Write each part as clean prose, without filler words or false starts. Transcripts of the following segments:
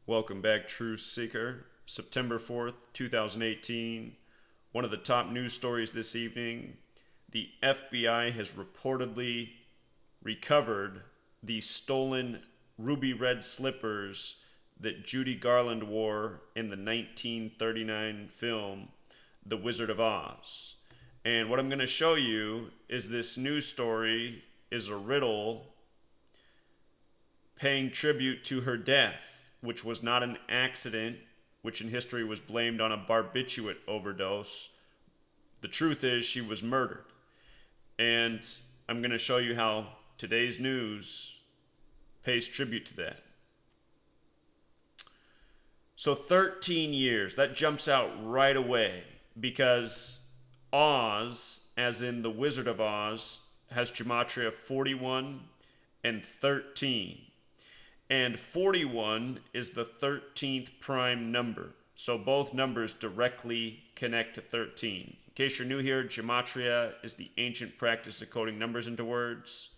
Welcome back, Truth Seeker. September 4th, 2018. One of the top news stories this evening. The FBI has reportedly recovered the stolen ruby red slippers that Judy Garland wore in the 1939 film The Wizard of Oz. And what I'm going to show you is this news story is a riddle paying tribute to her death, which was not an accident, which in history was blamed on a barbiturate overdose. The truth is she was murdered. And I'm going to show you how today's news pays tribute to that. So 13 years, that jumps out right away because Oz, as in the Wizard of Oz, has Gematria 41 and 13. And 41 is the 13th prime number. So both numbers directly connect to 13. In case you're new here, Gematria is the ancient practice of coding numbers into words.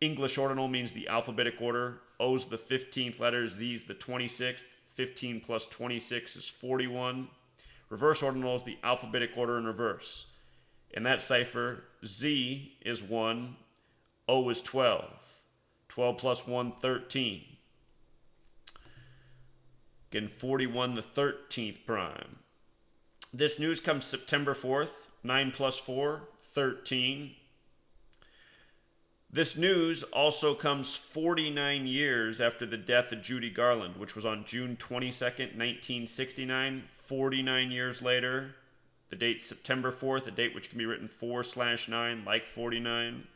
English ordinal means the alphabetic order. O's the 15th letter, Z's the 26th. 15 plus 26 is 41. Reverse ordinal is the alphabetic order in reverse. In that cipher, Z is 1, O is 12. 12 plus 1, 13. Again, 41, the 13th prime. This news comes September 4th, 9 plus 4, 13. This news also comes 49 years after the death of Judy Garland, which was on June 22nd, 1969. 49 years later, the date September 4th, a date which can be written 4/9, like 49.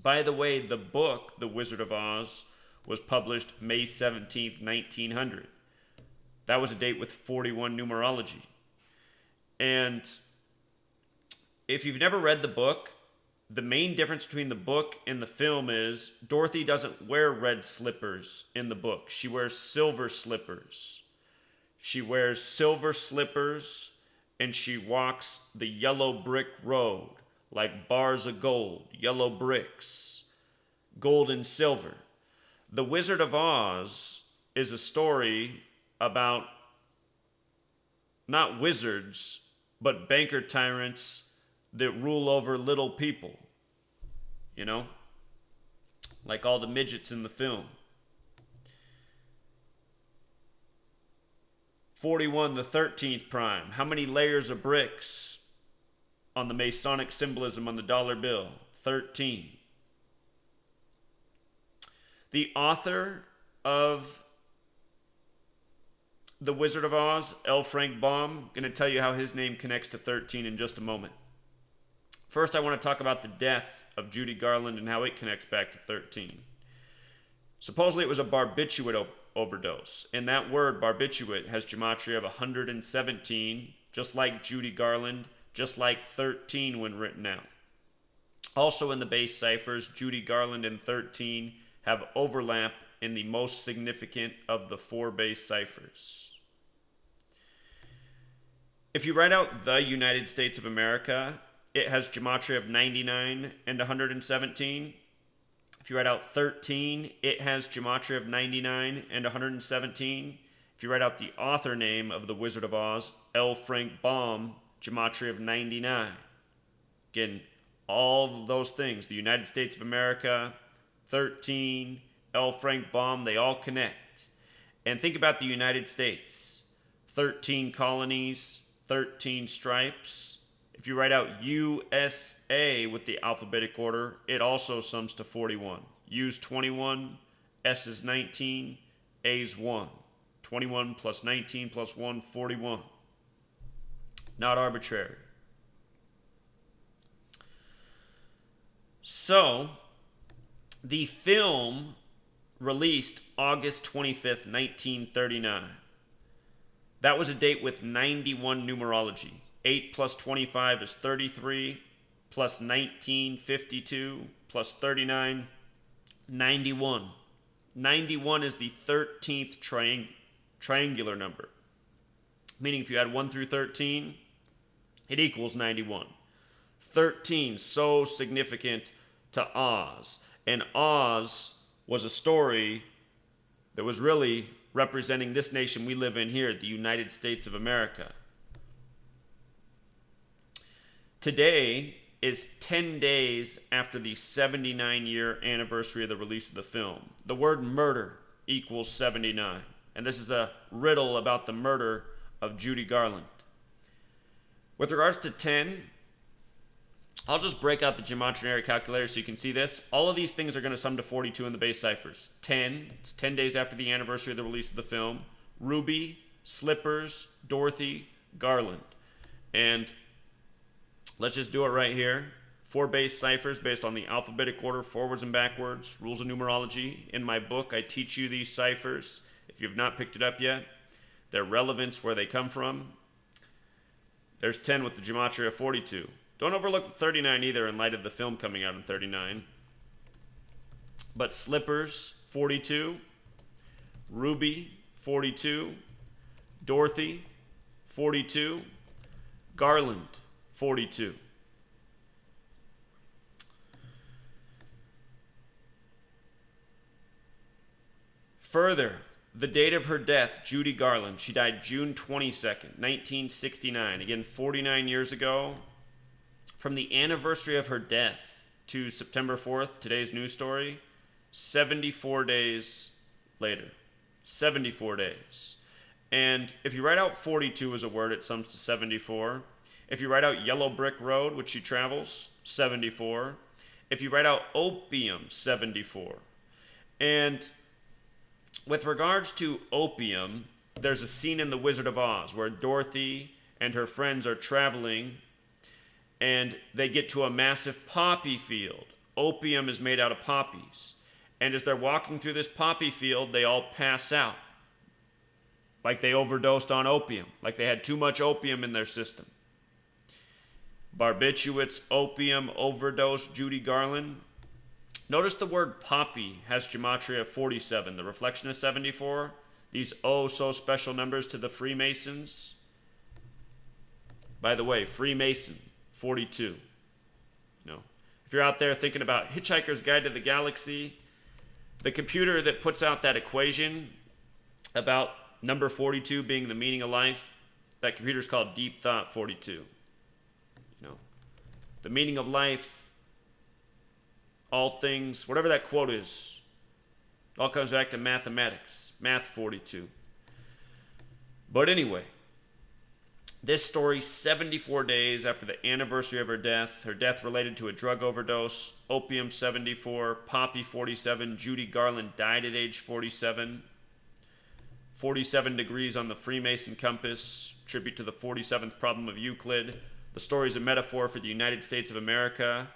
By the way, the book, The Wizard of Oz, was published May 17th, 1900. That was a date with 41 numerology. And if you've never read the book, the main difference between the book and the film is Dorothy doesn't wear red slippers in the book. She wears silver slippers. She wears silver slippers and she walks the yellow brick road like bars of gold, yellow bricks, gold and silver. The Wizard of Oz is a story about not wizards, but banker tyrants that rule over little people. You know? Like all the midgets in the film. 41, the 13th prime. How many layers of bricks on the Masonic symbolism on the dollar bill? 13. The author of The Wizard of Oz, L. Frank Baum, going to tell you how his name connects to 13 in just a moment. First, I want to talk about the death of Judy Garland and how it connects back to 13. Supposedly, it was a barbiturate overdose, and that word, barbiturate, has gematria of 117, just like Judy Garland, just like 13 when written out. Also in the base ciphers, Judy Garland and 13 have overlap in the most significant of the 4 base ciphers. If you write out the United States of America, it has gematria of 99 and 117. If you write out 13, it has gematria of 99 and 117. If you write out the author name of The Wizard of Oz, L. Frank Baum, gematria of 99. Again, all those things, the United States of America, 13, L. Frank Baum, they all connect. And think about the United States. 13 colonies, 13 stripes. If you write out USA with the alphabetic order, it also sums to 41. U's 21, S is 19, A's 1. 21 plus 19 plus 1, 41. Not arbitrary. So, the film released August 25th, 1939. That was a date with 91 numerology. 8 plus 25 is 33, plus 19, 52, plus 39, 91. 91 is the 13th triangular number. Meaning if you add 1 through 13, it equals 91. 13, so significant to Oz. And Oz was a story that was really representing this nation we live in here, the United States of America. Today is 10 days after the 79-year anniversary of the release of the film. The word murder equals 79. And this is a riddle about the murder of Judy Garland. With regards to 10, I'll just break out the Gematria calculator so you can see this. All of these things are going to sum to 42 in the base ciphers. 10, it's 10 days after the anniversary of the release of the film. Ruby, Slippers, Dorothy, Garland. And let's just do it right here. 4 base ciphers based on the alphabetic order, forwards and backwards, rules of numerology. In my book, I teach you these ciphers. If you've not picked it up yet, their relevance, where they come from. There's 10 with the Gematria 42. Don't overlook the 39 either in light of the film coming out in 39. But Slippers, 42. Ruby, 42. Dorothy, 42. Garland, 42. Further, the date of her death, Judy Garland, she died June 22nd, 1969. Again, 49 years ago. From the anniversary of her death to September 4th, today's news story, 74 days later. 74 days. And if you write out 42 as a word, it sums to 74. If you write out Yellow Brick Road, which she travels, 74. If you write out opium, 74. And with regards to opium, there's a scene in The Wizard of Oz where Dorothy and her friends are traveling and they get to a massive poppy field. Opium is made out of poppies. And as they're walking through this poppy field, they all pass out. Like they overdosed on opium. Like they had too much opium in their system. Barbiturates, opium, overdose, Judy Garland. Notice the word poppy has Gematria 47. The reflection is 74. These oh so special numbers to the Freemasons. By the way, Freemason, 42. You know, if you're out there thinking about Hitchhiker's Guide to the Galaxy, the computer that puts out that equation about number 42 being the meaning of life, that computer is called Deep Thought 42. You know, the meaning of life, all things, whatever that quote is, all comes back to mathematics, math 42. But anyway, this story, 74 days after the anniversary of her death related to a drug overdose, opium 74, poppy 47, Judy Garland died at age 47, 47 degrees on the Freemason compass, tribute to the 47th problem of Euclid. The story is a metaphor for the United States of America,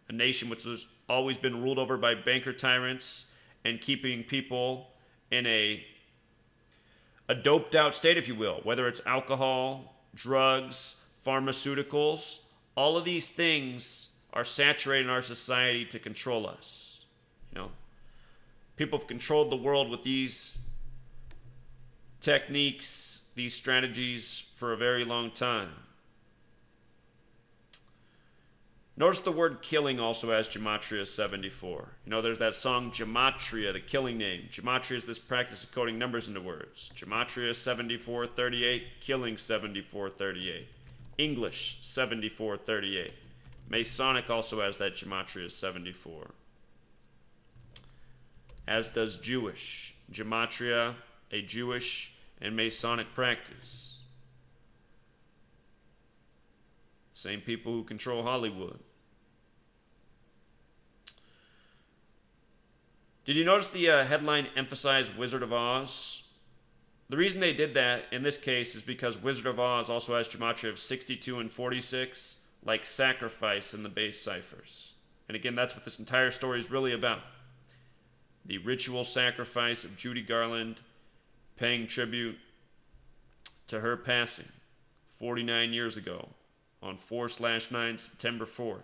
a nation which has always been ruled over by banker tyrants and keeping people in a doped out state, if you will, whether it's alcohol, drugs, pharmaceuticals. All of these things are saturating our society to control us. You know, people have controlled the world with these techniques, these strategies for a very long time. Notice the word killing also has Gematria 74. You know, there's that song Gematria, the killing name. Gematria is this practice of coding numbers into words. Gematria 7438, killing 7438. English 7438. Masonic also has that Gematria 74. As does Jewish. Gematria, a Jewish and Masonic practice. Same people who control Hollywood. Did you notice the headline emphasized Wizard of Oz? The reason they did that in this case is because Wizard of Oz also has Gematria of 62 and 46, like sacrifice in the base ciphers. And again, that's what this entire story is really about. The ritual sacrifice of Judy Garland, paying tribute to her passing 49 years ago on 4/9, September 4th.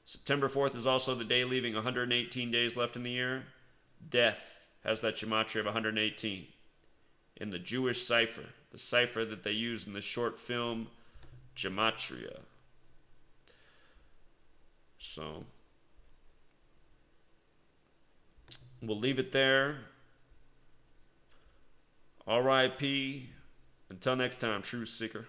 September 4th is also the day leaving 118 days left in the year. Death has that Gematria of 118. In the Jewish cipher, the cipher that they use in the short film Gematria. So, we'll leave it there. R.I.P. Until next time, Truth Seeker.